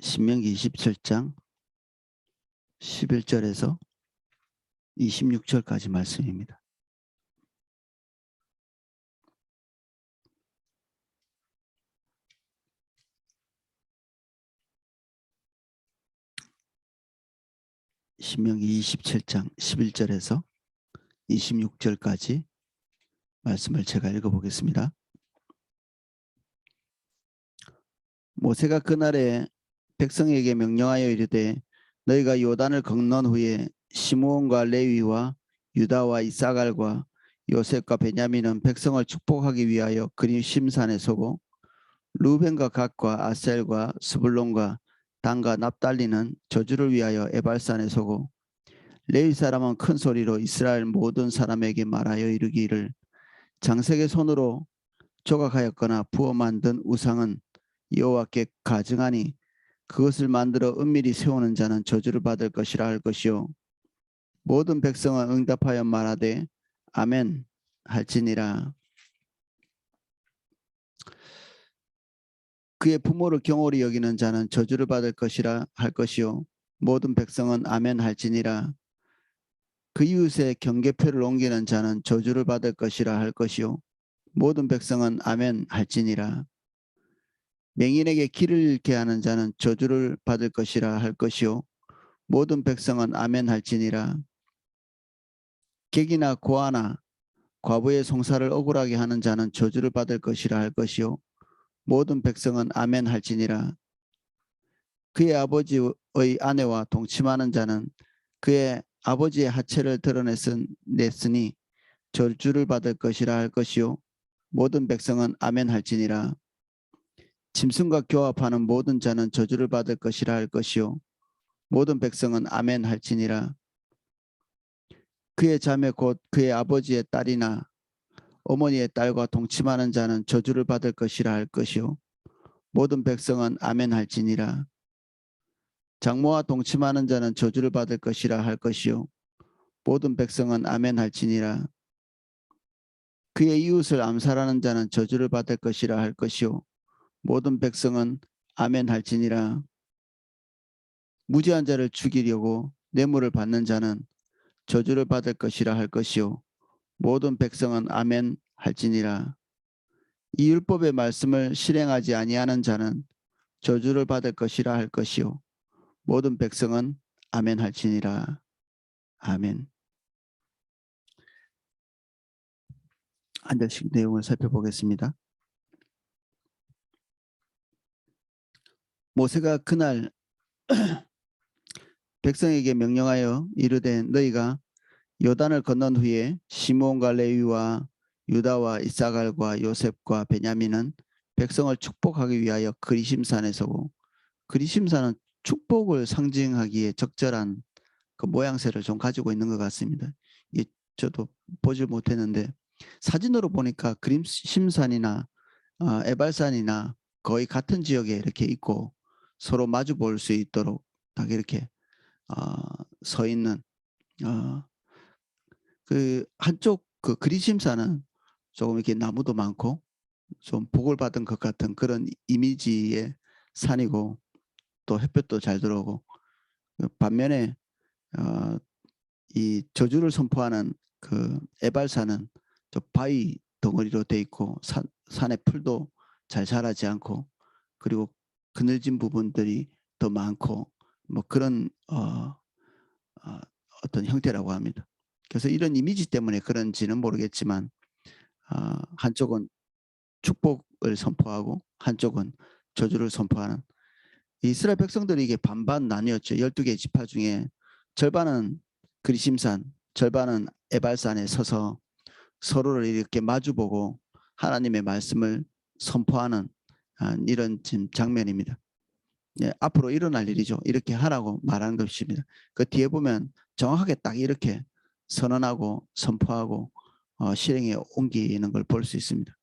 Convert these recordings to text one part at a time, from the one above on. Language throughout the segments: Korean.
신명기 27장 11절에서 26절까지 말씀입니다. 신명기 27장 11절에서 26절까지 말씀을 제가 읽어보겠습니다. 모세가 그날에 백성에게 명령하여 이르되 너희가 요단을 건넌 후에 시므온과 레위와 유다와 이사갈과 요셉과 베냐민은 백성을 축복하기 위하여 그리심산에 서고 루벤과 갓과 아셀과 스불론과 단과 납달리는 저주를 위하여 에발산에 서고 레위 사람은 큰 소리로 이스라엘 모든 사람에게 말하여 이르기를 장색의 손으로 조각하였거나 부어 만든 우상은 여호와께 가증하니 그것을 만들어 은밀히 세우는 자는 저주를 받을 것이라 할 것이요 모든 백성은 응답하여 말하되 아멘 할지니라. 그의 부모를 경홀히 여기는 자는 저주를 받을 것이라 할 것이요 모든 백성은 아멘 할지니라. 그 이웃의 경계표를 옮기는 자는 저주를 받을 것이라 할 것이요 모든 백성은 아멘 할지니라. 맹인에게 길을 잃게 하는 자는 저주를 받을 것이라 할 것이요 모든 백성은 아멘 할지니라. 객이나 고아나 과부의 송사를 억울하게 하는 자는 저주를 받을 것이라 할 것이요 모든 백성은 아멘 할지니라. 그의 아버지의 아내와 동침하는 자는 그의 아버지의 하체를 드러냈으니 저주를 받을 것이라 할 것이요 모든 백성은 아멘 할지니라. 짐승과 교합하는 모든 자는 저주를 받을 것이라 할 것이요 모든 백성은 아멘 할지니라. 그의 자매 곧 그의 아버지의 딸이나 어머니의 딸과 동침하는 자는 저주를 받을 것이라 할 것이요 모든 백성은 아멘 할지니라. 장모와 동침하는 자는 저주를 받을 것이라 할 것이요 모든 백성은 아멘 할지니라. 그의 이웃을 암살하는 자는 저주를 받을 것이라 할 것이요 모든 백성은 아멘 할지니라. 무지한 자를 죽이려고 뇌물을 받는 자는 저주를 받을 것이라 할 것이요 모든 백성은 아멘 할지니라. 이 율법의 말씀을 실행하지 아니하는 자는 저주를 받을 것이라 할 것이요 모든 백성은 아멘 할지니라. 아멘. 한 절씩 내용을 살펴보겠습니다. 모세가 그날 백성에게 명령하여 이르되 너희가 요단을 건넌 후에 시므온과 레위와 유다와 이사갈과 요셉과 베냐민은 백성을 축복하기 위하여 그리심산에 서고 그리심산은 축복을 상징하기에 적절한 그 모양새를 좀 가지고 있는 것 같습니다. 저도 보지 못했는데 사진으로 보니까 그리심산이나 에발산이나 거의 같은 지역에 이렇게 있고 서로 마주 볼 수 있도록 딱 이렇게 서 있는 그 한쪽 그 그리심산은 조금 이렇게 나무도 많고 좀 복을 받은 것 같은 그런 이미지의 산이고 또 햇볕도 잘 들어오고 반면에 이 저주를 선포하는 그 에발산은 저 바위 덩어리로 돼 있고 산에 풀도 잘 자라지 않고 그리고 그늘진 부분들이 더 많고 뭐 그런 어떤 형태라고 합니다. 그래서 이런 이미지 때문에 그런지는 모르겠지만 한쪽은 축복을 선포하고 한쪽은 저주를 선포하는 이스라엘 백성들이 이게 반반 나뉘었죠. 12개 지파 중에 절반은 그리심산, 절반은 에발산에 서서 서로를 이렇게 마주보고 하나님의 말씀을 선포하는 이런 지금 장면입니다. 예, 앞으로 일어날 일이죠. 이렇게 하라고 말하는 것입니다. 그 뒤에 보면 정확하게 딱 이렇게 선언하고 선포하고 실행에 옮기는 걸 볼 수 있습니다.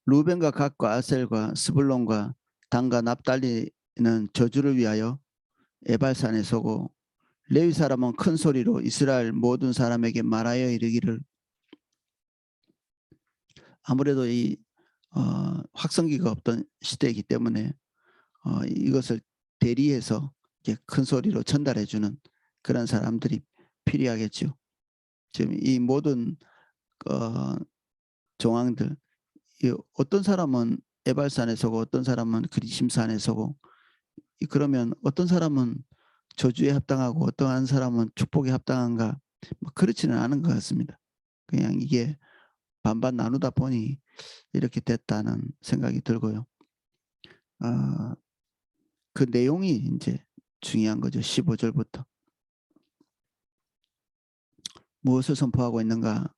루벤과 갓과 아셀과 스불론과 단과 납달리는 저주를 위하여 에발산에 서고 레위 사람은 큰 소리로 이스라엘 모든 사람에게 말하여 이르기를 아무래도 이 확성기가 없던 시대이기 때문에 이것을 대리해서 이렇게 큰 소리로 전달해 주는 그런 사람들이 필요하겠죠. 지금 이 모든 어 정황들, 이 어떤 사람은 에발산에 서고 어떤 사람은 그리심산에 서고, 그러면 어떤 사람은 저주에 합당하고 어떠한 사람은 축복에 합당한가, 뭐 그렇지는 않은 것 같습니다. 그냥 이게 반반 나누다 보니 이렇게 됐다는 생각이 들고요. 아, 그 내용이 이제 중요한 거죠. 15절부터 무엇을 선포하고 있는가?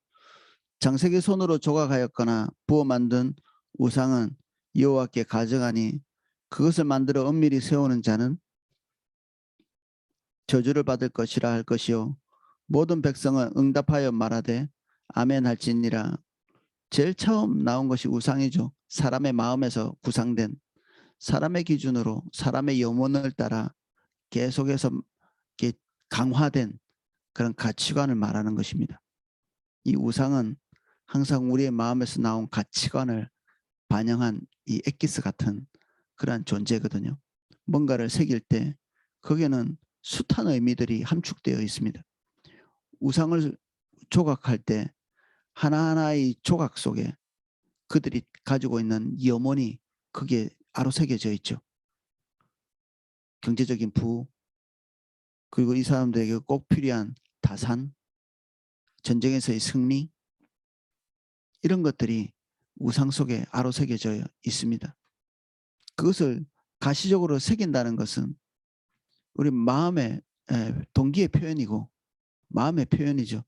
장색의 손으로 조각하였거나 부어 만든 우상은 여호와께 가져가니 그것을 만들어 엄밀히 세우는 자는 저주를 받을 것이라 할 것이요 모든 백성은 응답하여 말하되 아멘 할지니라. 제일 처음 나온 것이 우상이죠. 사람의 마음에서 구상된, 사람의 기준으로 사람의 염원을 따라 계속해서 이렇게 강화된 그런 가치관을 말하는 것입니다. 이 우상은 항상 우리의 마음에서 나온 가치관을 반영한 이 엑기스 같은 그러한 존재거든요. 뭔가를 새길 때 거기에는 숱한 의미들이 함축되어 있습니다. 우상을 조각할 때 하나하나의 조각 속에 그들이 가지고 있는 염원이 거기에 아로새겨져 있죠. 경제적인 부, 그리고 이 사람들에게 꼭 필요한 다산, 전쟁에서의 승리, 이런 것들이 우상 속에 아로새겨져 있습니다. 그것을 가시적으로 새긴다는 것은 우리 마음의 동기의 표현이고 마음의 표현이죠.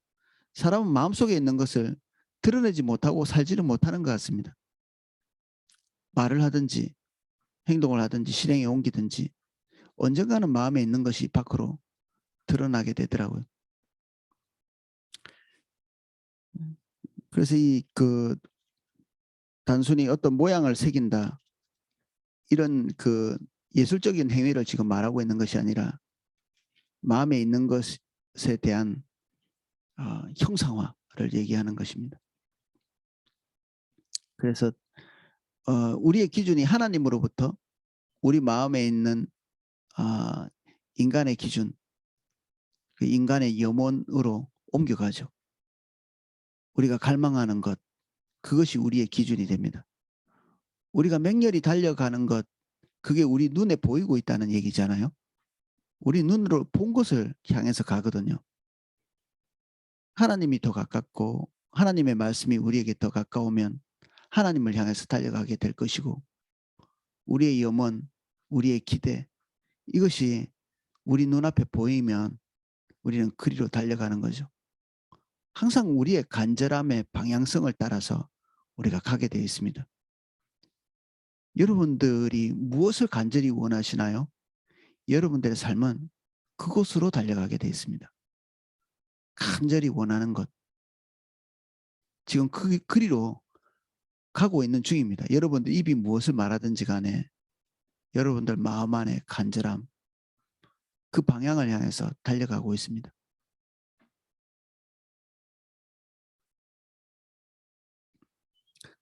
사람은 마음속에 있는 것을 드러내지 못하고 살지를 못하는 것 같습니다. 말을 하든지 행동을 하든지 실행에 옮기든지 언젠가는 마음에 있는 것이 밖으로 드러나게 되더라고요. 그래서 이 단순히 어떤 모양을 새긴다, 이런 그 예술적인 행위를 지금 말하고 있는 것이 아니라 마음에 있는 것에 대한 형상화를 얘기하는 것입니다. 그래서 우리의 기준이 하나님으로부터 우리 마음에 있는 인간의 기준, 그 인간의 염원으로 옮겨가죠. 우리가 갈망하는 것, 그것이 우리의 기준이 됩니다. 우리가 맹렬히 달려가는 것, 그게 우리 눈에 보이고 있다는 얘기잖아요. 우리 눈으로 본 것을 향해서 가거든요. 하나님이 더 가깝고 하나님의 말씀이 우리에게 더 가까우면 하나님을 향해서 달려가게 될 것이고, 우리의 염원, 우리의 기대, 이것이 우리 눈앞에 보이면 우리는 그리로 달려가는 거죠. 항상 우리의 간절함의 방향성을 따라서 우리가 가게 되어 있습니다. 여러분들이 무엇을 간절히 원하시나요? 여러분들의 삶은 그곳으로 달려가게 되어 있습니다. 간절히 원하는 것. 지금 그리로 가고 있는 중입니다. 여러분들 입이 무엇을 말하든지 간에 여러분들 마음 안에 간절함, 그 방향을 향해서 달려가고 있습니다.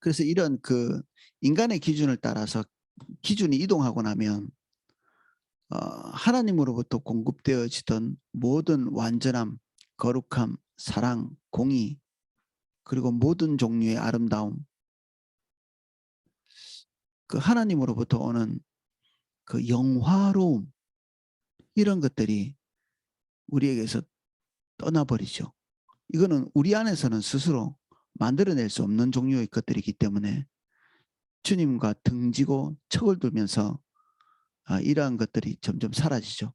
그래서 이런 그 인간의 기준을 따라서 기준이 이동하고 나면 하나님으로부터 공급되어지던 모든 완전함, 거룩함, 사랑, 공의, 그리고 모든 종류의 아름다움, 그 하나님으로부터 오는 그 영화로움, 이런 것들이 우리에게서 떠나버리죠. 이거는 우리 안에서는 스스로 만들어낼 수 없는 종류의 것들이기 때문에 주님과 등지고 척을 두면서 이러한 것들이 점점 사라지죠.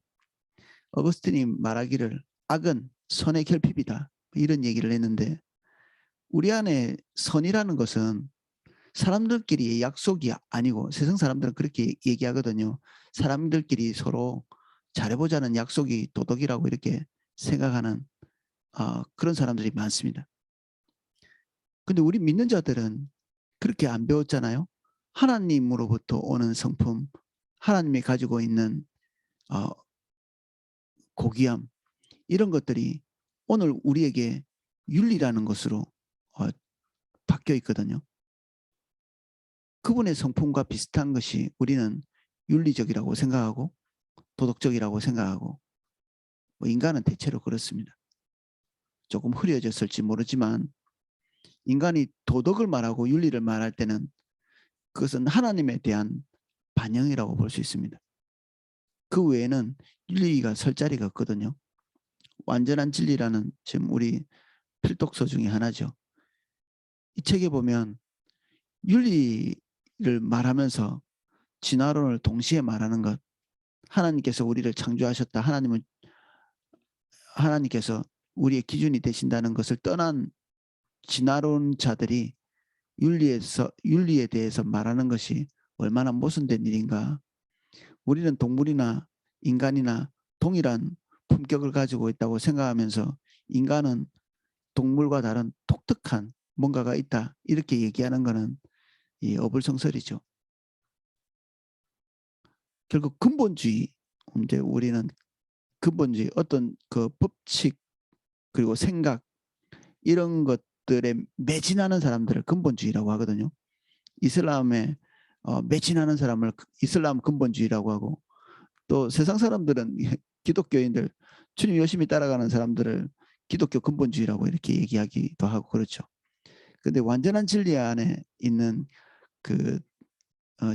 어거스틴이 말하기를 악은 선의 결핍이다, 이런 얘기를 했는데, 우리 안에 선이라는 것은 사람들끼리의 약속이 아니고, 세상 사람들은 그렇게 얘기하거든요. 사람들끼리 서로 잘해보자는 약속이 도덕이라고 이렇게 생각하는 그런 사람들이 많습니다. 근데 우리 믿는 자들은 그렇게 안 배웠잖아요. 하나님으로부터 오는 성품, 하나님이 가지고 있는 고귀함, 이런 것들이 오늘 우리에게 윤리라는 것으로 바뀌어 있거든요. 그분의 성품과 비슷한 것이 우리는 윤리적이라고 생각하고 도덕적이라고 생각하고 뭐 인간은 대체로 그렇습니다. 조금 흐려졌을지 모르지만 인간이 도덕을 말하고 윤리를 말할 때는 그것은 하나님에 대한 반영이라고 볼 수 있습니다. 그 외에는 윤리가 설 자리가 없거든요. 완전한 진리라는 지금 우리 필독서 중에 하나죠. 이 책에 보면 윤리를 말하면서 진화론을 동시에 말하는 것, 하나님께서 우리를 창조하셨다, 하나님께서 우리의 기준이 되신다는 것을 떠난 진화론자들이 윤리에 대해서 말하는 것이 얼마나 모순된 일인가. 우리는 동물이나 인간이나 동일한 품격을 가지고 있다고 생각하면서 인간은 동물과 다른 독특한 뭔가가 있다, 이렇게 얘기하는 것은 이 어불성설이죠. 결국 근본주의, 이제 우리는 근본주의, 어떤 그 법칙 그리고 생각 이런 것들에 매진하는 사람들을 근본주의라고 하거든요. 이슬람에 매진하는 사람을 이슬람 근본주의라고 하고, 또 세상 사람들은 기독교인들, 주님 열심히 따라가는 사람들을 기독교 근본주의라고 이렇게 얘기하기도 하고 그렇죠. 근데 완전한 진리 안에 있는 그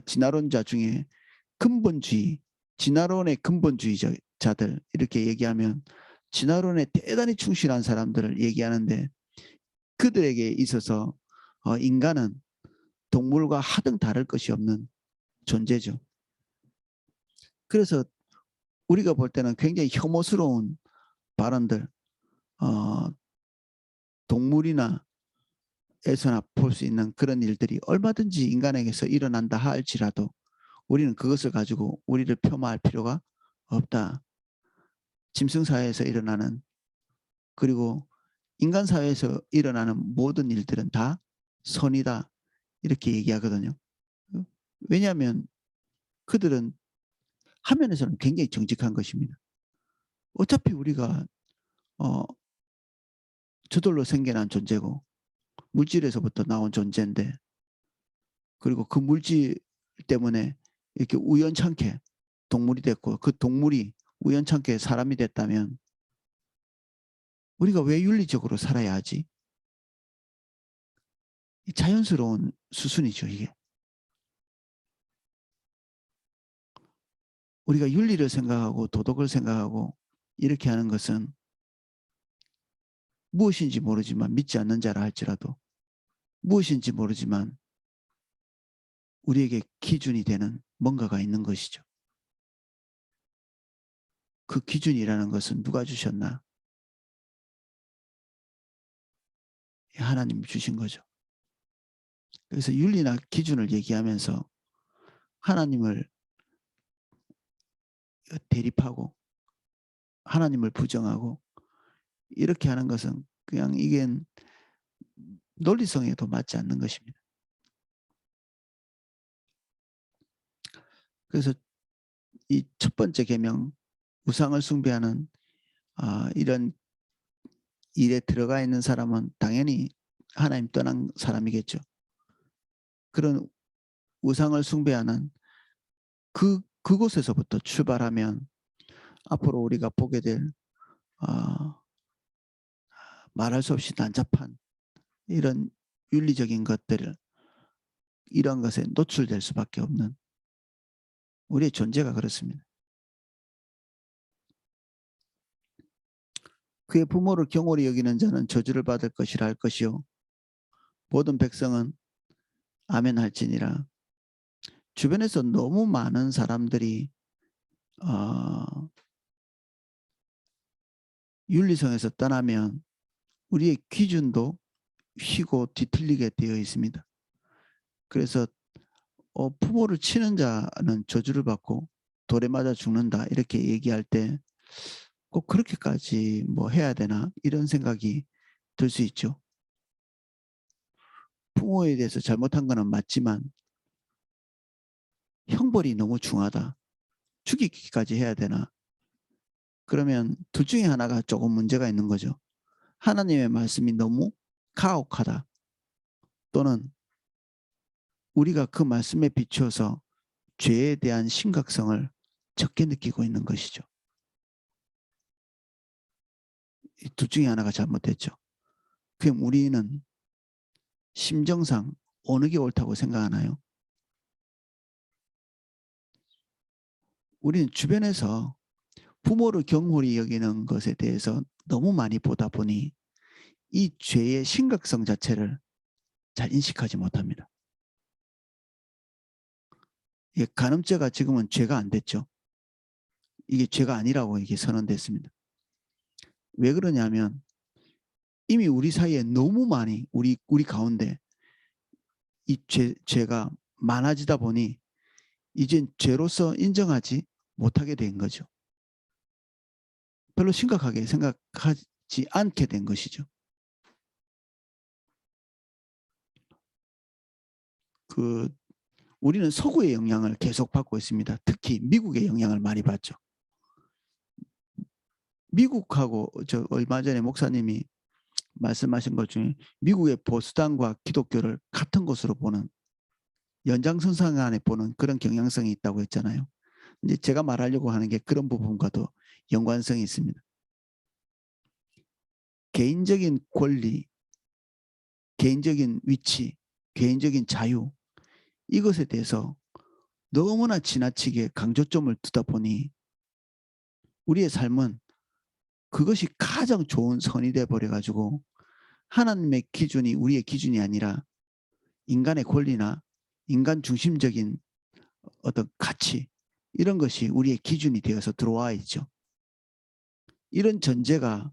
진화론자 중에 근본주의, 진화론의 근본주의자들 이렇게 얘기하면 진화론에 대단히 충실한 사람들을 얘기하는데, 그들에게 있어서 인간은 동물과 하등 다를 것이 없는 존재죠. 그래서 우리가 볼 때는 굉장히 혐오스러운 발언들, 동물이나 에서나 볼 수 있는 그런 일들이 얼마든지 인간에게서 일어난다 할지라도 우리는 그것을 가지고 우리를 폄하할 필요가 없다. 짐승사회에서 일어나는, 그리고 인간사회에서 일어나는 모든 일들은 다 선이다, 이렇게 얘기하거든요. 왜냐하면 그들은 화면에서는 굉장히 정직한 것입니다. 어차피 우리가 저절로 생겨난 존재고 물질에서부터 나온 존재인데, 그리고 그 물질 때문에 이렇게 우연찮게 동물이 됐고 그 동물이 우연찮게 사람이 됐다면 우리가 왜 윤리적으로 살아야 하지? 자연스러운 수순이죠, 이게. 우리가 윤리를 생각하고 도덕을 생각하고 이렇게 하는 것은 무엇인지 모르지만, 믿지 않는 자라 할지라도 무엇인지 모르지만 우리에게 기준이 되는 뭔가가 있는 것이죠. 그 기준이라는 것은 누가 주셨나? 하나님이 주신 거죠. 그래서 윤리나 기준을 얘기하면서 하나님을 대립하고 하나님을 부정하고 이렇게 하는 것은 그냥 이게 논리성에도 맞지 않는 것입니다. 그래서 이 첫 번째 계명, 우상을 숭배하는 이런 일에 들어가 있는 사람은 당연히 하나님 떠난 사람이겠죠. 그런 우상을 숭배하는 그곳에서부터 출발하면 앞으로 우리가 보게 될 말할 수 없이 난잡한 이런 윤리적인 것들을, 이런 것에 노출될 수밖에 없는 우리의 존재가 그렇습니다. 그의 부모를 경홀히 여기는 자는 저주를 받을 것이라 할 것이요 모든 백성은 아멘 할지니라. 주변에서 너무 많은 사람들이 윤리성에서 떠나면 우리의 기준도 휘고 뒤틀리게 되어 있습니다. 그래서 부모를 치는 자는 저주를 받고 돌에 맞아 죽는다, 이렇게 얘기할 때 꼭 그렇게까지 뭐 해야 되나, 이런 생각이 들 수 있죠. 부모에 대해서 잘못한 거는 맞지만 형벌이 너무 중하다, 죽이기까지 해야 되나? 그러면 둘 중에 하나가 조금 문제가 있는 거죠. 하나님의 말씀이 너무 가혹하다, 또는 우리가 그 말씀에 비추어서 죄에 대한 심각성을 적게 느끼고 있는 것이죠. 이 둘 중에 하나가 잘못됐죠. 그럼 우리는 심정상 어느 게 옳다고 생각하나요? 우리는 주변에서 부모를 경홀히 여기는 것에 대해서 너무 많이 보다 보니 이 죄의 심각성 자체를 잘 인식하지 못합니다. 이게 간음죄가 지금은 죄가 안 됐죠. 이게 죄가 아니라고 이게 선언됐습니다. 왜 그러냐면 이미 우리 사이에 너무 많이 우리 가운데 이 죄가 많아지다 보니 이젠 죄로서 인정하지 못하게 된 거죠. 별로 심각하게 생각하지 않게 된 것이죠. 우리는 서구의 영향을 계속 받고 있습니다. 특히 미국의 영향을 많이 받죠. 미국하고 저 얼마 전에 목사님이 말씀하신 것 중에 미국의 보수당과 기독교를 같은 것으로 보는 연장선상 안에 보는 그런 경향성이 있다고 했잖아요. 이제 제가 말하려고 하는 게 그런 부분과도 연관성이 있습니다. 개인적인 권리, 개인적인 위치, 개인적인 자유 이것에 대해서 너무나 지나치게 강조점을 두다 보니 우리의 삶은 그것이 가장 좋은 선이 돼버려 가지고 하나님의 기준이 우리의 기준이 아니라 인간의 권리나 인간 중심적인 어떤 가치 이런 것이 우리의 기준이 되어서 들어와 있죠. 이런 전제가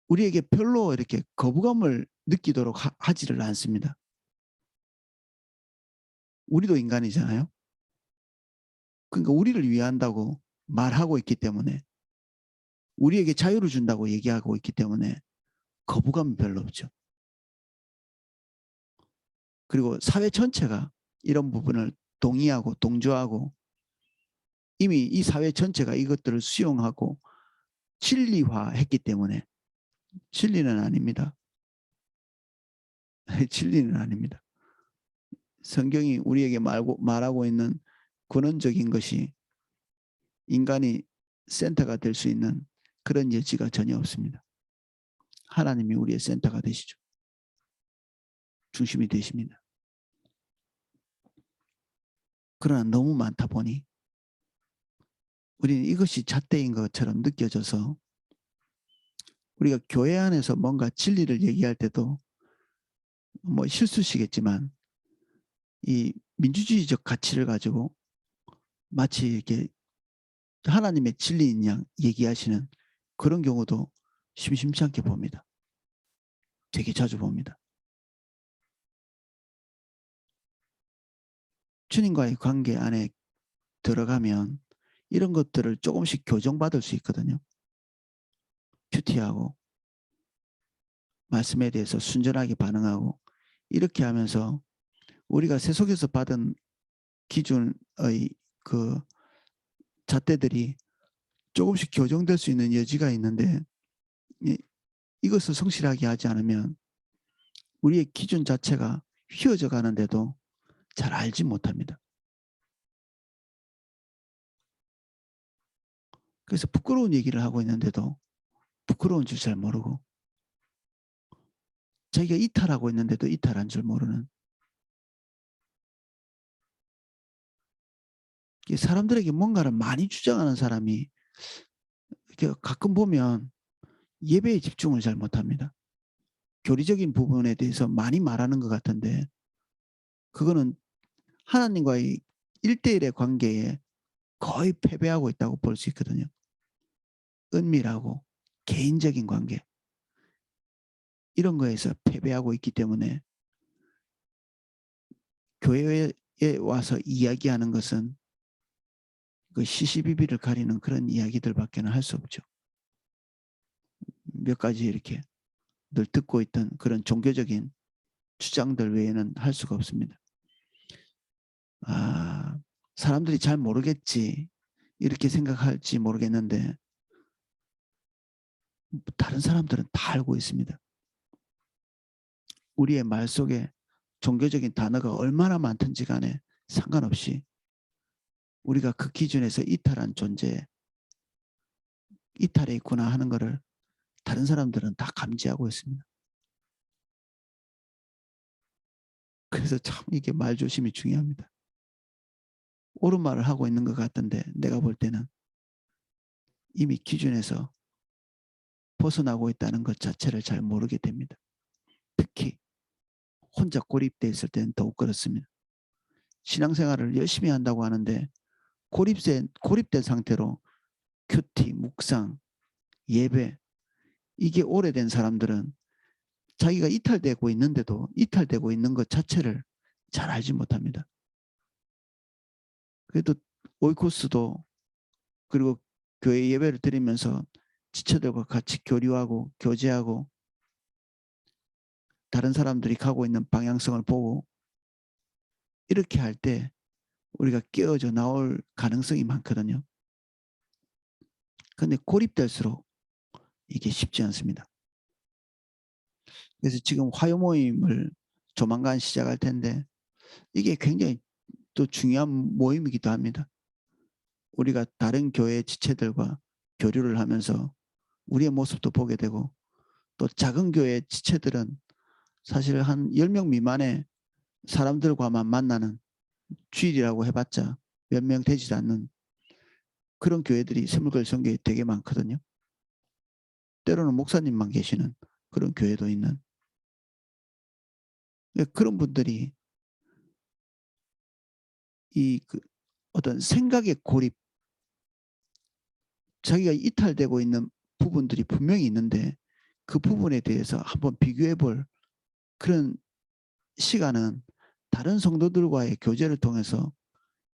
우리에게 별로 이렇게 거부감을 느끼도록 하지를 않습니다. 우리도 인간이잖아요. 그러니까 우리를 위한다고 말하고 있기 때문에 우리에게 자유를 준다고 얘기하고 있기 때문에 거부감이 별로 없죠. 그리고 사회 전체가 이런 부분을 동의하고 동조하고 이미 이 사회 전체가 이것들을 수용하고 진리화했기 때문에 진리는 아닙니다. 진리는 아닙니다. 성경이 우리에게 말하고 있는 근원적인 것이 인간이 센터가 될 수 있는 그런 여지가 전혀 없습니다. 하나님이 우리의 센터가 되시죠. 중심이 되십니다. 그러나 너무 많다 보니 우리는 이것이 잣대인 것처럼 느껴져서 우리가 교회 안에서 뭔가 진리를 얘기할 때도 뭐 실수시겠지만 이 민주주의적 가치를 가지고 마치 이렇게 하나님의 진리인 양 얘기하시는 그런 경우도 심심치 않게 봅니다. 되게 자주 봅니다. 주님과의 관계 안에 들어가면 이런 것들을 조금씩 교정받을 수 있거든요. 큐티하고 말씀에 대해서 순전하게 반응하고 이렇게 하면서 우리가 세속에서 받은 기준의 그 잣대들이 조금씩 교정될 수 있는 여지가 있는데 이것을 성실하게 하지 않으면 우리의 기준 자체가 휘어져 가는데도 잘 알지 못합니다. 그래서 부끄러운 얘기를 하고 있는데도 부끄러운 줄 잘 모르고 자기가 이탈하고 있는데도 이탈한 줄 모르는 사람들에게 뭔가를 많이 주장하는 사람이 가끔 보면 예배에 집중을 잘 못합니다. 교리적인 부분에 대해서 많이 말하는 것 같은데 그거는 하나님과의 1대1의 관계에 거의 패배하고 있다고 볼 수 있거든요. 은밀하고 개인적인 관계 이런 거에서 패배하고 있기 때문에 교회에 와서 이야기하는 것은 그 시시비비를 가리는 그런 이야기들밖에는 할 수 없죠. 몇 가지 이렇게 늘 듣고 있던 그런 종교적인 주장들 외에는 할 수가 없습니다. 사람들이 잘 모르겠지 이렇게 생각할지 모르겠는데 다른 사람들은 다 알고 있습니다. 우리의 말 속에 종교적인 단어가 얼마나 많든지 간에 상관없이 우리가 그 기준에서 이탈한 존재, 이탈해 있구나 하는 것을 다른 사람들은 다 감지하고 있습니다. 그래서 참 이게 말조심이 중요합니다. 옳은 말을 하고 있는 것 같던데 내가 볼 때는 이미 기준에서 벗어나고 있다는 것 자체를 잘 모르게 됩니다. 특히 혼자 고립되어 있을 때는 더욱 그렇습니다. 신앙생활을 열심히 한다고 하는데 고립된 상태로 큐티, 묵상, 예배 이게 오래된 사람들은 자기가 이탈되고 있는데도 이탈되고 있는 것 자체를 잘 알지 못합니다. 그래도 오이코스도 그리고 교회 예배를 드리면서 지체들과 같이 교류하고 교제하고 다른 사람들이 가고 있는 방향성을 보고 이렇게 할 때 우리가 깨어져 나올 가능성이 많거든요. 그런데 고립될수록 이게 쉽지 않습니다. 그래서 지금 화요 모임을 조만간 시작할 텐데 이게 굉장히 또 중요한 모임이기도 합니다. 우리가 다른 교회 지체들과 교류를 하면서 우리의 모습도 보게 되고 또 작은 교회 지체들은 사실 한 10명 미만의 사람들과만 만나는 주일이라고 해봤자 몇 명 되지 않는 그런 교회들이 샘물교회 선교에 되게 많거든요. 때로는 목사님만 계시는 그런 교회도 있는 그런 분들이 이 어떤 생각의 고립 자기가 이탈되고 있는 부분들이 분명히 있는데 그 부분에 대해서 한번 비교해 볼 그런 시간은 다른 성도들과의 교제를 통해서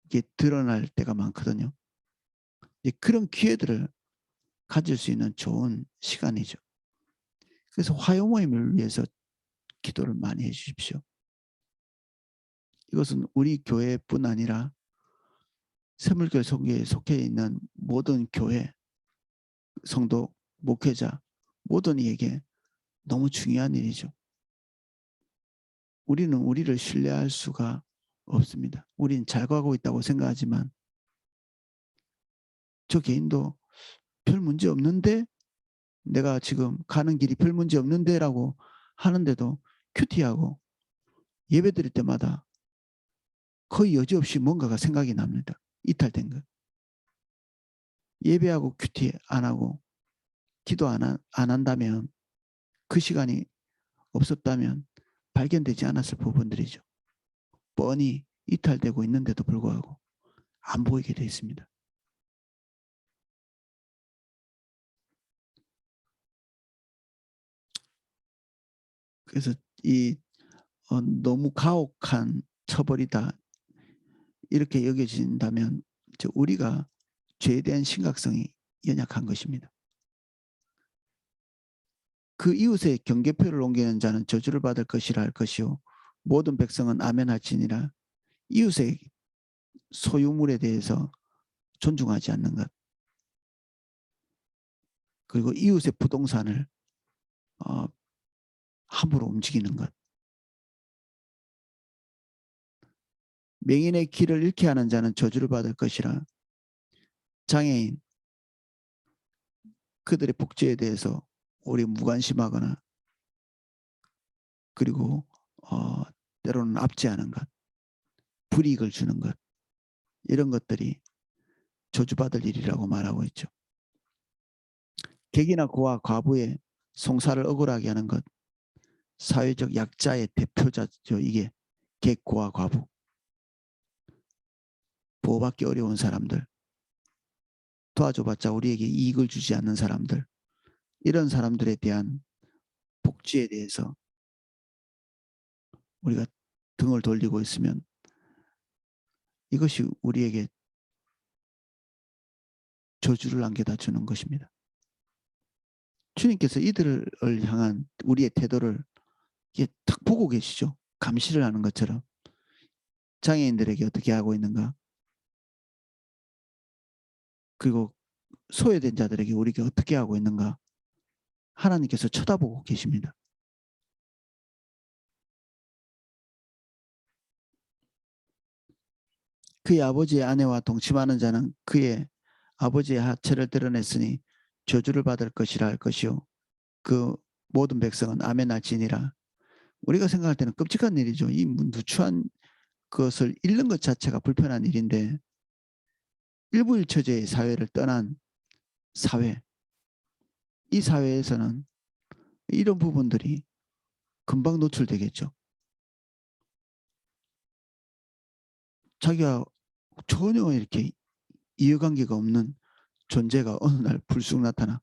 이게 드러날 때가 많거든요. 그런 기회들을 가질 수 있는 좋은 시간이죠. 그래서 화요 모임을 위해서 기도를 많이 해 주십시오. 이것은 우리 교회뿐 아니라 샘물교회 선교에 속해 있는 모든 교회, 성도, 목회자 모든 이에게 너무 중요한 일이죠. 우리는 우리를 신뢰할 수가 없습니다. 우리는 잘 가고 있다고 생각하지만 저 개인도 별 문제 없는데 내가 지금 가는 길이 별 문제 없는데 라고 하는데도 큐티하고 예배 드릴 때마다 거의 여지없이 뭔가가 생각이 납니다. 이탈된 것. 예배하고 큐티 안 하고 기도 안 한다면 그 시간이 없었다면 발견되지 않았을 부분들이죠. 뻔히 이탈되고 있는데도 불구하고 안 보이게 돼 있습니다. 그래서 이 너무 가혹한 처벌이다 이렇게 여겨진다면 우리가 죄에 대한 심각성이 연약한 것입니다. 그 이웃의 경계표를 옮기는 자는 저주를 받을 것이라 할 것이요 모든 백성은 아멘 할지니라. 이웃의 소유물에 대해서 존중하지 않는 것 그리고 이웃의 부동산을 함부로 움직이는 것 맹인의 길을 잃게 하는 자는 저주를 받을 것이라. 장애인 그들의 복지에 대해서 우리 무관심하거나 그리고 때로는 압제하는 것 불이익을 주는 것 이런 것들이 저주받을 일이라고 말하고 있죠. 객이나 고아 과부의 송사를 억울하게 하는 것 사회적 약자의 대표자죠. 이게 객 고아 과부 보호받기 어려운 사람들 도와줘봤자 우리에게 이익을 주지 않는 사람들 이런 사람들에 대한 복지에 대해서 우리가 등을 돌리고 있으면 이것이 우리에게 저주를 안겨다 주는 것입니다. 주님께서 이들을 향한 우리의 태도를 이게 딱 보고 계시죠. 감시를 하는 것처럼 장애인들에게 어떻게 하고 있는가 그리고 소외된 자들에게 우리가 어떻게 하고 있는가 하나님께서 쳐다보고 계십니다. 그의 아버지의 아내와 동침하는 자는 그의 아버지의 하체를 드러냈으니 저주를 받을 것이라 할 것이요 그 모든 백성은 아멘할지니라. 우리가 생각할 때는 끔찍한 일이죠. 이 누추한 것을 잃는 것 자체가 불편한 일인데 일부일처제의 사회를 떠난 사회, 이 사회에서는 이런 부분들이 금방 노출되겠죠. 자기가 전혀 이렇게 이해관계가 없는 존재가 어느 날 불쑥 나타나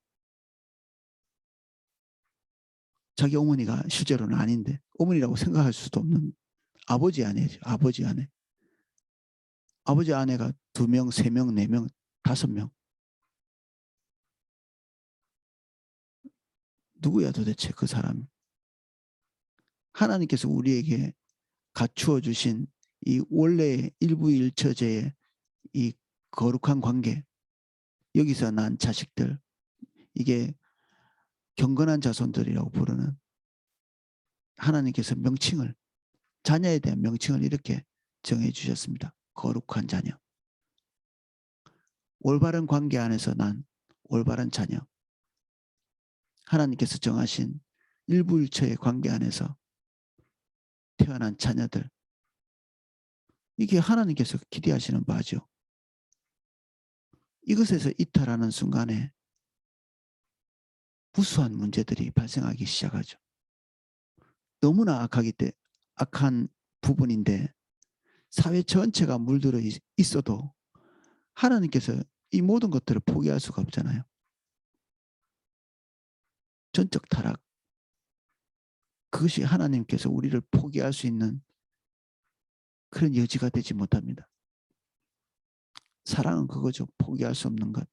자기 어머니가 실제로는 아닌데 어머니라고 생각할 수도 없는 아버지 아내죠. 아버지 아내. 아버지 아내가 2명, 3명, 4명, 5명. 누구야 도대체 그 사람이. 하나님께서 우리에게 갖추어 주신 이 원래의 일부일처제의 이 거룩한 관계, 여기서 난 자식들, 이게 경건한 자손들이라고 부르는 하나님께서 명칭을, 자녀에 대한 명칭을 이렇게 정해 주셨습니다. 거룩한 자녀. 올바른 관계 안에서 난 올바른 자녀. 하나님께서 정하신 일부일처의 관계 안에서 태어난 자녀들. 이게 하나님께서 기대하시는 바죠. 이것에서 이탈하는 순간에 무수한 문제들이 발생하기 시작하죠. 너무나 악한 부분인데 사회 전체가 물들어 있어도 하나님께서 이 모든 것들을 포기할 수가 없잖아요. 전적 타락. 그것이 하나님께서 우리를 포기할 수 있는 그런 여지가 되지 못합니다. 사랑은 그거죠. 포기할 수 없는 것.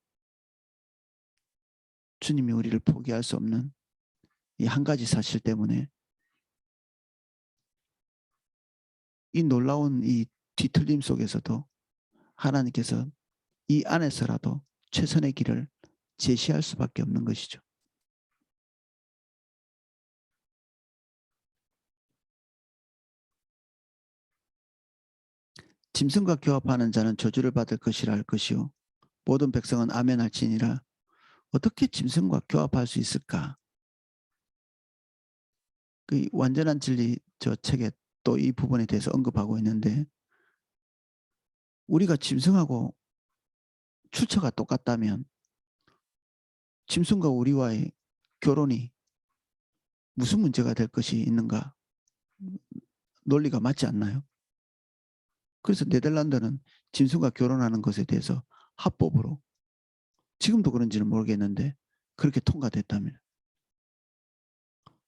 주님이 우리를 포기할 수 없는 이 한 가지 사실 때문에 이 놀라운 이 뒤틀림 속에서도 하나님께서 이 안에서라도 최선의 길을 제시할 수밖에 없는 것이죠. 짐승과 교합하는 자는 저주를 받을 것이라 할 것이요 모든 백성은 아멘 할지니라. 어떻게 짐승과 교합할 수 있을까? 그 완전한 진리 저 책에 또 이 부분에 대해서 언급하고 있는데 우리가 짐승하고 출처가 똑같다면 짐승과 우리와의 결혼이 무슨 문제가 될 것이 있는가? 논리가 맞지 않나요? 그래서 네덜란드는 짐승과 결혼하는 것에 대해서 합법으로 지금도 그런지는 모르겠는데 그렇게 통과됐답니다.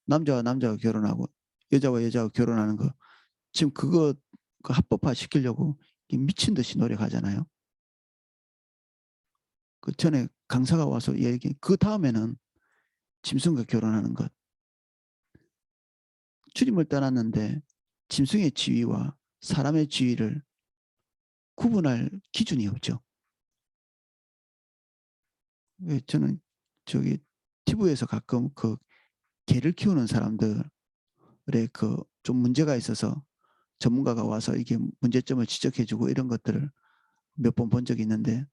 남자와 남자가 결혼하고 여자와 여자가 결혼하는 거 지금 그거 합법화 시키려고 미친 듯이 노력하잖아요. 그 전에 강사가 와서 얘기 그 다음에는 짐승과 결혼하는 것. 주님을 떠났는데 짐승의 지위와 사람의 지위를 구분할 기준이 없죠. 저는 저기 TV에서 가끔 그 개를 키우는 사람들의 그 좀 문제가 있어서 전문가가 와서 이게 문제점을 지적해주고 이런 것들을 몇 번 본 적이 있는데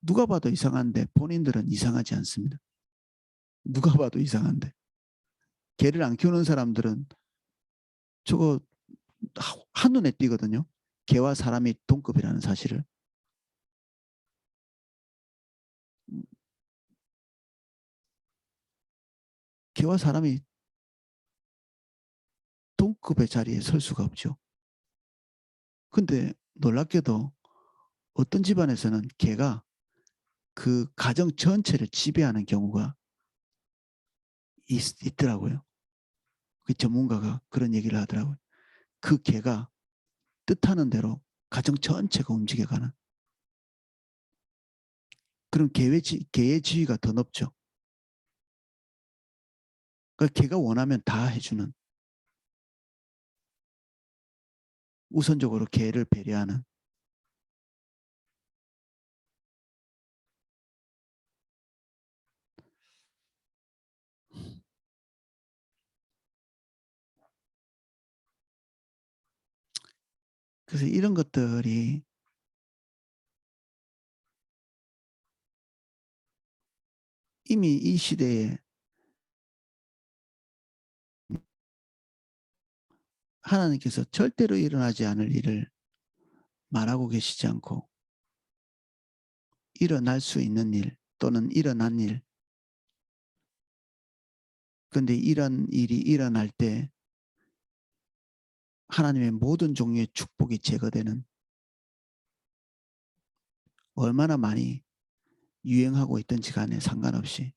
누가 봐도 이상한데 본인들은 이상하지 않습니다. 누가 봐도 이상한데 개를 안 키우는 사람들은 저거 한눈에 띄거든요. 개와 사람이 동급이라는 사실을. 개와 사람이 동급의 자리에 설 수가 없죠. 근데 놀랍게도 어떤 집안에서는 개가 그 가정 전체를 지배하는 경우가 있더라고요. 그 전문가가 그런 얘기를 하더라고요. 그 개가 뜻하는 대로 가정 전체가 움직여가는 그런 개의 지위가 더 높죠. 그러니까 개가 원하면 다 해주는 우선적으로 개를 배려하는 그래서 이런 것들이 이미 이 시대에 하나님께서 절대로 일어나지 않을 일을 말하고 계시지 않고 일어날 수 있는 일 또는 일어난 일. 그런데 이런 일이 일어날 때 하나님의 모든 종류의 축복이 제거되는, 얼마나 많이 유행하고 있든지 간에 상관없이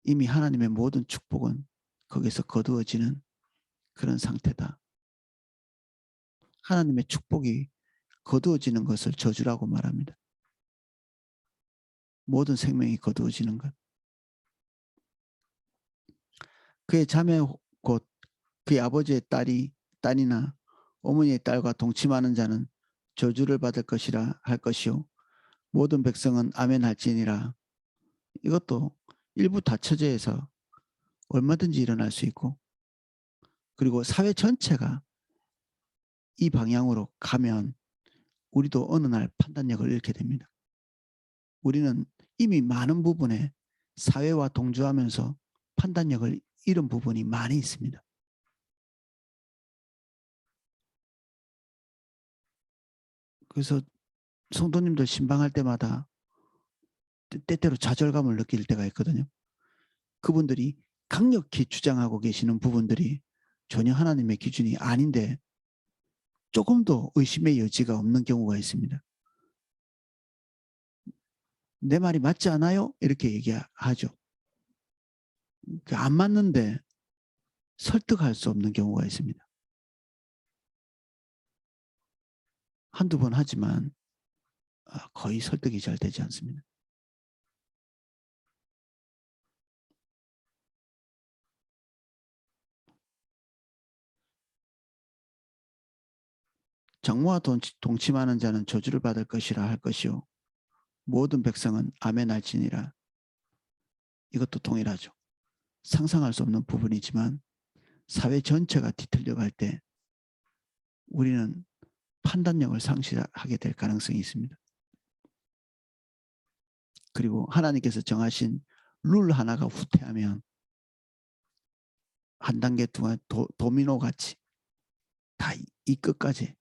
이미 하나님의 모든 축복은 거기서 거두어지는 그런 상태다. 하나님의 축복이 거두어지는 것을 저주라고 말합니다. 모든 생명이 거두어지는 것. 그의 자매 곧 그의 아버지의 딸이나 어머니의 딸과 동침하는 자는 저주를 받을 것이라 할 것이요 모든 백성은 아멘 할지니라. 이것도 일부 다처제에서 얼마든지 일어날 수 있고, 그리고 사회 전체가 이 방향으로 가면 우리도 어느 날 판단력을 잃게 됩니다. 우리는 이미 많은 부분에 사회와 동조하면서 판단력을 잃은 부분이 많이 있습니다. 그래서 성도님들 신방할 때마다 때때로 좌절감을 느낄 때가 있거든요. 그분들이 강력히 주장하고 계시는 부분들이 전혀 하나님의 기준이 아닌데 조금도 의심의 여지가 없는 경우가 있습니다. 내 말이 맞지 않아요? 이렇게 얘기하죠. 안 맞는데 설득할 수 없는 경우가 있습니다. 한두 번 하지만 거의 설득이 잘 되지 않습니다. 정모와 동침하는 자는 저주를 받을 것이라 할 것이요 모든 백성은 아멘 할지니라. 이것도 동일하죠. 상상할 수 없는 부분이지만 사회 전체가 뒤틀려 갈 때 우리는 판단력을 상실하게 될 가능성이 있습니다. 그리고 하나님께서 정하신 룰 하나가 후퇴하면 한 단계 동안 도미노 같이 다 이 끝까지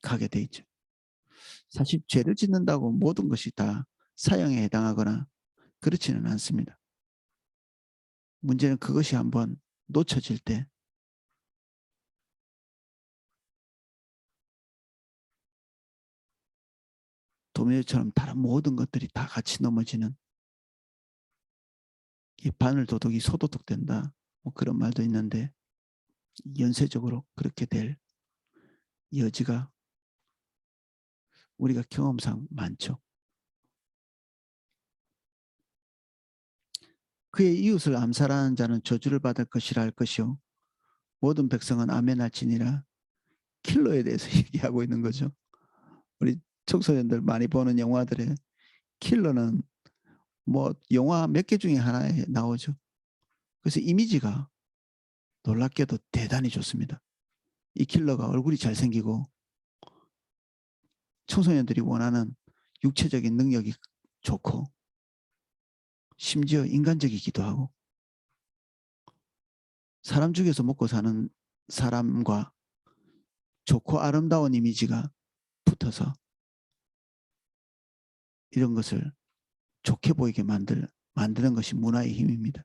가게 돼 있죠. 사실 죄를 짓는다고 모든 것이 다 사형에 해당하거나 그렇지는 않습니다. 문제는 그것이 한번 놓쳐질 때 도미노처럼 다른 모든 것들이 다 같이 넘어지는, 이 바늘 도둑이 소도둑 된다, 뭐 그런 말도 있는데 연쇄적으로 그렇게 될 여지가 우리가 경험상 많죠. 그의 이웃을 암살하는 자는 저주를 받을 것이라 할 것이요 모든 백성은 아멘 할지니라. 킬러에 대해서 얘기하고 있는 거죠. 우리 청소년들 많이 보는 영화들에 킬러는 뭐 영화 몇 개 중에 하나에 나오죠. 그래서 이미지가 놀랍게도 대단히 좋습니다. 이 킬러가 얼굴이 잘생기고 청소년들이 원하는 육체적인 능력이 좋고 심지어 인간적이기도 하고 사람 죽여서 먹고 사는 사람과 좋고 아름다운 이미지가 붙어서 이런 것을 좋게 보이게 만드는 것이 문화의 힘입니다.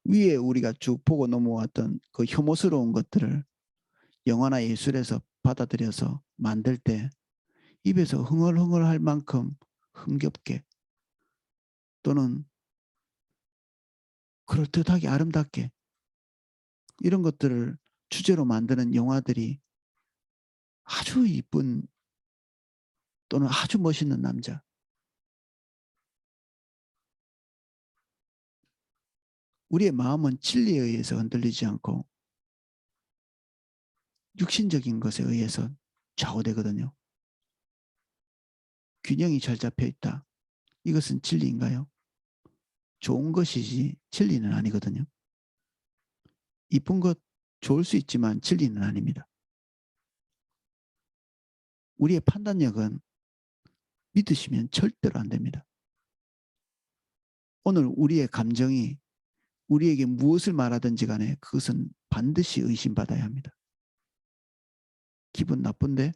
위에 우리가 쭉 보고 넘어왔던 그 혐오스러운 것들을 영화나 예술에서 받아들여서 만들 때 입에서 흥얼흥얼할 만큼 흥겹게 또는 그럴듯하게 아름답게 이런 것들을 주제로 만드는 영화들이 아주 이쁜 또는 아주 멋있는 남자, 우리의 마음은 진리에 의해서 흔들리지 않고 육신적인 것에 의해서 좌우되거든요. 균형이 잘 잡혀 있다. 이것은 진리인가요? 좋은 것이지 진리는 아니거든요. 이쁜 것 좋을 수 있지만 진리는 아닙니다. 우리의 판단력은 믿으시면 절대로 안 됩니다. 오늘 우리의 감정이 우리에게 무엇을 말하든지 간에 그것은 반드시 의심받아야 합니다. 기분 나쁜데?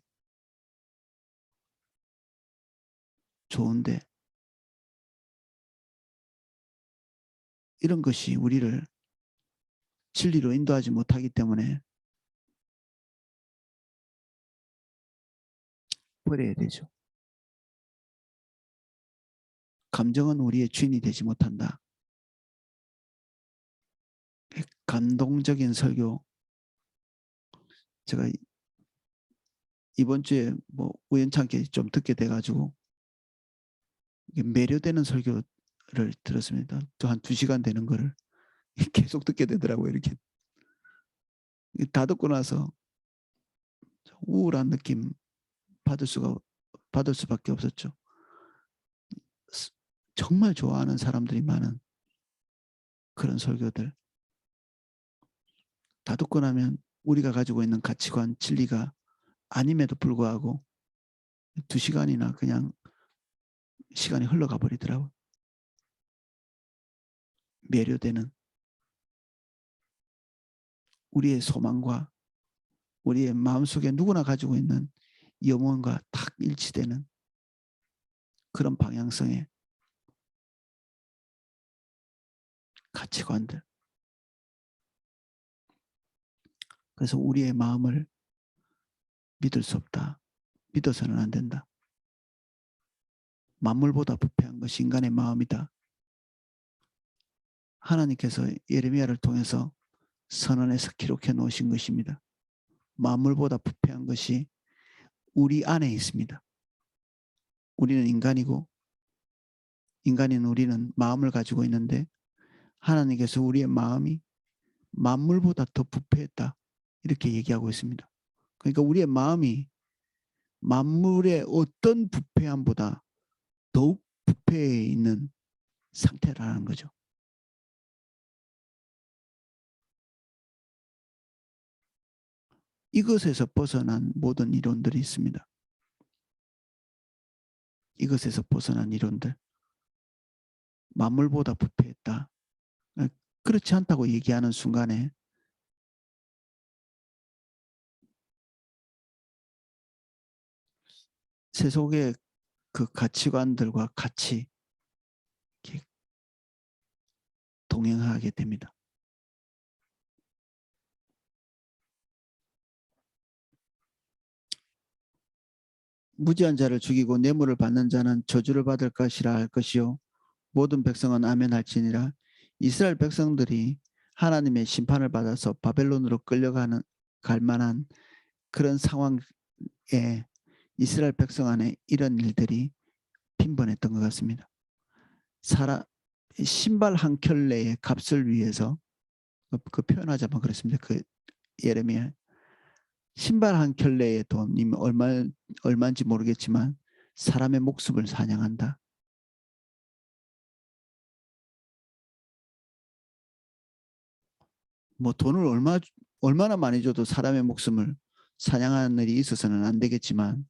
좋은데? 이런 것이 우리를 진리로 인도하지 못하기 때문에 버려야 되죠. 감정은 우리의 주인이 되지 못한다. 감동적인 설교. 제가 이번 주에 뭐 우연찮게 좀 듣게 돼가지고 매료되는 설교를 들었습니다. 또 한 2시간 되는 거를 계속 듣게 되더라고요. 이렇게 다 듣고 나서 우울한 느낌 받을 수밖에 없었죠. 정말 좋아하는 사람들이 많은 그런 설교들. 다 듣고 나면 우리가 가지고 있는 가치관, 진리가 아님에도 불구하고 2시간이나 그냥 시간이 흘러가 버리더라고요. 매료되는 우리의 소망과 우리의 마음속에 누구나 가지고 있는 염원과 탁 일치되는 그런 방향성의 가치관들. 그래서 우리의 마음을 믿을 수 없다. 믿어서는 안 된다. 만물보다 부패한 것이 인간의 마음이다. 하나님께서 예레미야를 통해서 선언에서 기록해 놓으신 것입니다. 만물보다 부패한 것이 우리 안에 있습니다. 우리는 인간이고 인간인 우리는 마음을 가지고 있는데 하나님께서 우리의 마음이 만물보다 더 부패했다. 이렇게 얘기하고 있습니다. 그러니까 우리의 마음이 만물의 어떤 부패함보다 더욱 부패해 있는 상태라는 거죠. 이것에서 벗어난 모든 이론들이 있습니다. 이것에서 벗어난 이론들. 만물보다 부패했다. 그렇지 않다고 얘기하는 순간에 세속의 그 가치관들과 같이 동행하게 됩니다. 무지한 자를 죽이고 뇌물을 받는 자는 저주를 받을 것이라 할 것이요 모든 백성은 아멘할지니라. 이스라엘 백성들이 하나님의 심판을 받아서 바벨론으로 끌려가는 갈 만한 그런 상황에 이스라엘 백성 안에 이런 일들이 빈번했던 것 같습니다. 신발 한 켤레의 값을 위해서 그 표현하자면 그렇습니다. 그 예레미야 신발 한 켤레의 돈이 얼마인지 모르겠지만 사람의 목숨을 사냥한다. 뭐 돈을 얼마나 많이 줘도 사람의 목숨을 사냥하는 일이 있어서는 안 되겠지만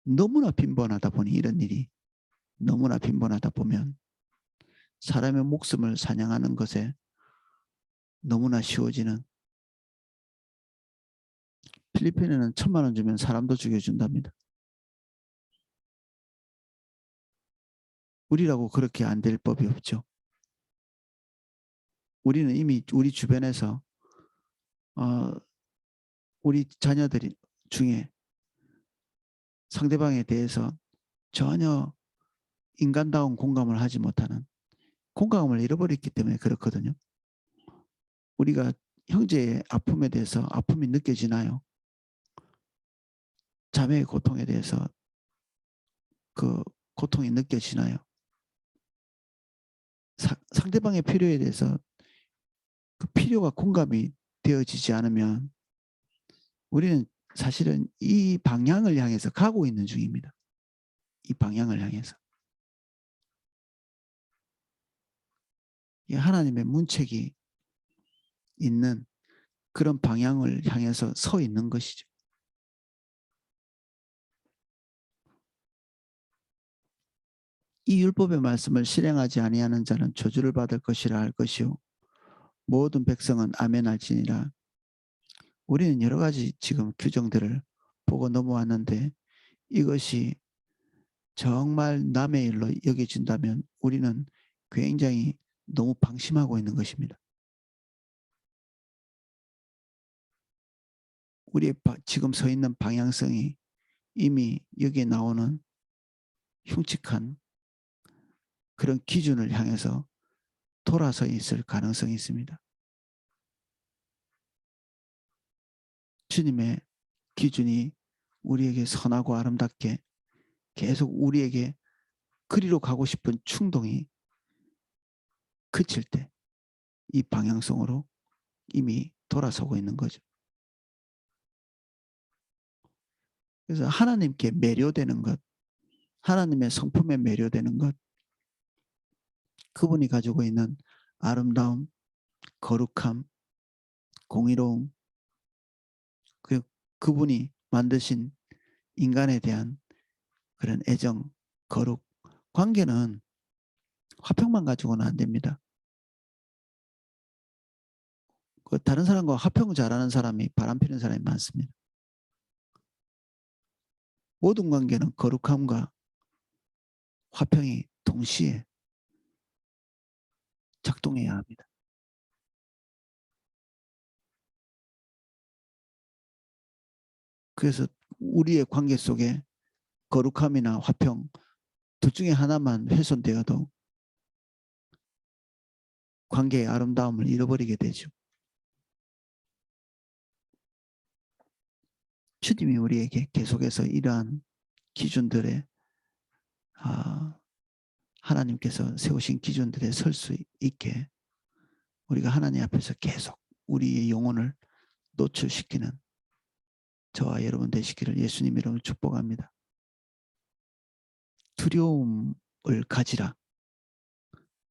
너무나 빈번하다 보니 이런 일이 너무나 빈번하다 보면 사람의 목숨을 사냥하는 것에 너무나 쉬워지는 필리핀에는 1,000만 원 주면 사람도 죽여준답니다. 우리라고 그렇게 안 될 법이 없죠. 우리는 이미 우리 주변에서 우리 자녀들 중에 상대방에 대해서 전혀 인간다운 공감을 하지 못하는 공감을 잃어버렸기 때문에 그렇거든요. 우리가 형제의 아픔에 대해서 아픔이 느껴지나요? 자매의 고통에 대해서 그 고통이 느껴지나요? 상대방의 필요에 대해서 그 필요가 공감이 되어지지 않으면 우리는 사실은 이 방향을 향해서 가고 있는 중입니다. 이 방향을 향해서. 하나님의 문책이 있는 그런 방향을 향해서 서 있는 것이죠. 이 율법의 말씀을 실행하지 아니하는 자는 저주를 받을 것이라 할 것이요 모든 백성은 아멘할지니라. 우리는 여러 가지 지금 규정들을 보고 넘어왔는데 이것이 정말 남의 일로 여겨진다면 우리는 굉장히 너무 방심하고 있는 것입니다. 우리의 지금 서 있는 방향성이 이미 여기에 나오는 흉측한 그런 기준을 향해서 돌아서 있을 가능성이 있습니다. 주님의 기준이 우리에게 선하고 아름답게 계속 우리에게 그리로 가고 싶은 충동이 그칠 때 이 방향성으로 이미 돌아서고 있는 거죠. 그래서 하나님께 매료되는 것, 하나님의 성품에 매료되는 것, 그분이 가지고 있는 아름다움, 거룩함, 공의로움, 그분이 만드신 인간에 대한 그런 애정, 거룩, 관계는 화평만 가지고는 안 됩니다. 다른 사람과 화평 잘하는 사람이 바람피는 사람이 많습니다. 모든 관계는 거룩함과 화평이 동시에 작동해야 합니다. 그래서 우리의 관계 속에 거룩함이나 화평 둘 중에 하나만 훼손되어도 관계의 아름다움을 잃어버리게 되죠. 주님이 우리에게 계속해서 이러한 기준들에 하나님께서 세우신 기준들에 설 수 있게 우리가 하나님 앞에서 계속 우리의 영혼을 노출시키는 저와 여러분 되시기를 예수님 이름으로 축복합니다. 두려움을 가지라.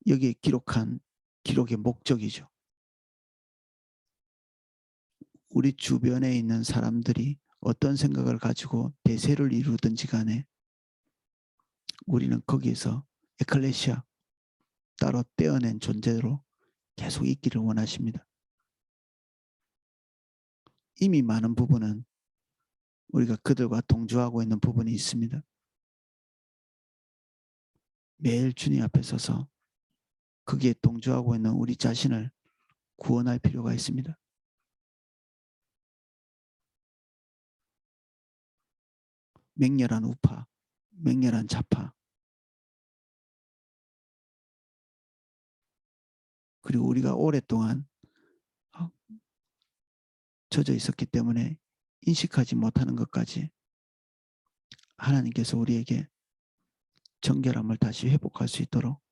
여기에 기록한 기록의 목적이죠. 우리 주변에 있는 사람들이 어떤 생각을 가지고 대세를 이루든지 간에 우리는 거기에서 에클레시아 따로 떼어낸 존재로 계속 있기를 원하십니다. 이미 많은 부분은 우리가 그들과 동조하고 있는 부분이 있습니다. 매일 주님 앞에 서서 거기에 동조하고 있는 우리 자신을 구원할 필요가 있습니다. 맹렬한 우파, 맹렬한 좌파, 그리고 우리가 오랫동안 젖어 있었기 때문에 인식하지 못하는 것까지 하나님께서 우리에게 정결함을 다시 회복할 수 있도록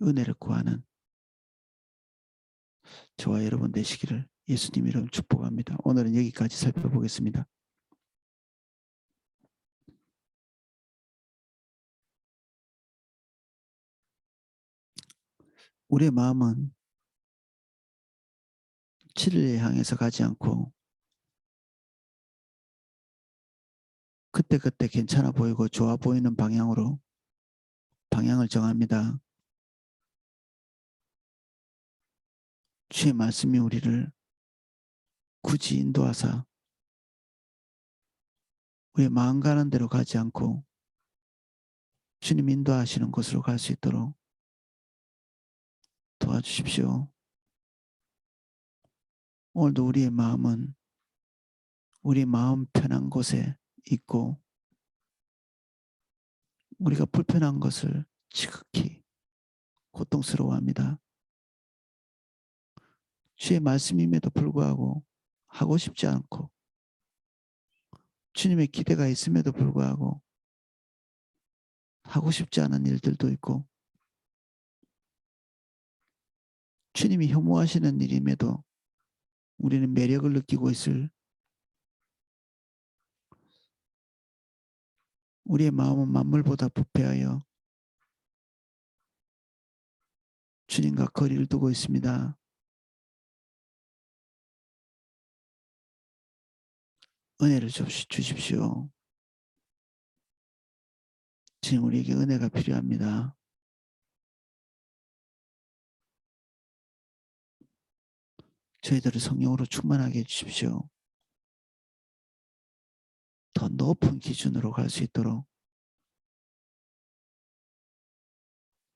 은혜를 구하는 저와 여러분 되시기를 예수님 이름 축복합니다. 오늘은 여기까지 살펴보겠습니다. 우리의 마음은 7일을 향해서 가지 않고 그때그때 괜찮아 보이고 좋아 보이는 방향으로 방향을 정합니다. 주의 말씀이 우리를 굳이 인도하사 우리의 마음 가는 대로 가지 않고 주님 인도하시는 곳으로 갈 수 있도록 도와주십시오. 오늘도 우리의 마음은 우리 마음 편한 곳에 있고 우리가 불편한 것을 지극히 고통스러워합니다. 주의 말씀임에도 불구하고 하고 싶지 않고 주님의 기대가 있음에도 불구하고 하고 싶지 않은 일들도 있고 주님이 혐오하시는 일임에도 우리는 매력을 느끼고 있을 우리의 마음은 만물보다 부패하여 주님과 거리를 두고 있습니다. 은혜를 주십시오. 지금 우리에게 은혜가 필요합니다. 저희들을 성령으로 충만하게 해주십시오. 더 높은 기준으로 갈 수 있도록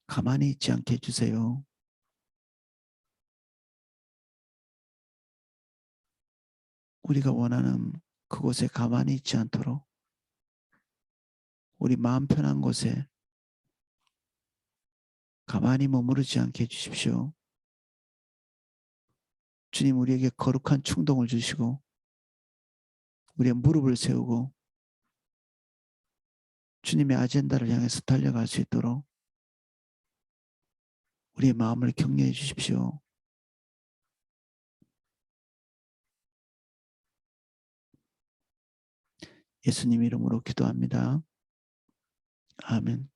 가만히 있지 않게 해주세요. 우리가 원하는 그곳에 가만히 있지 않도록 우리 마음 편한 곳에 가만히 머무르지 않게 해주십시오. 주님, 우리에게 거룩한 충동을 주시고 우리의 무릎을 세우고 주님의 아젠다를 향해서 달려갈 수 있도록 우리의 마음을 격려해 주십시오. 예수님 이름으로 기도합니다. 아멘.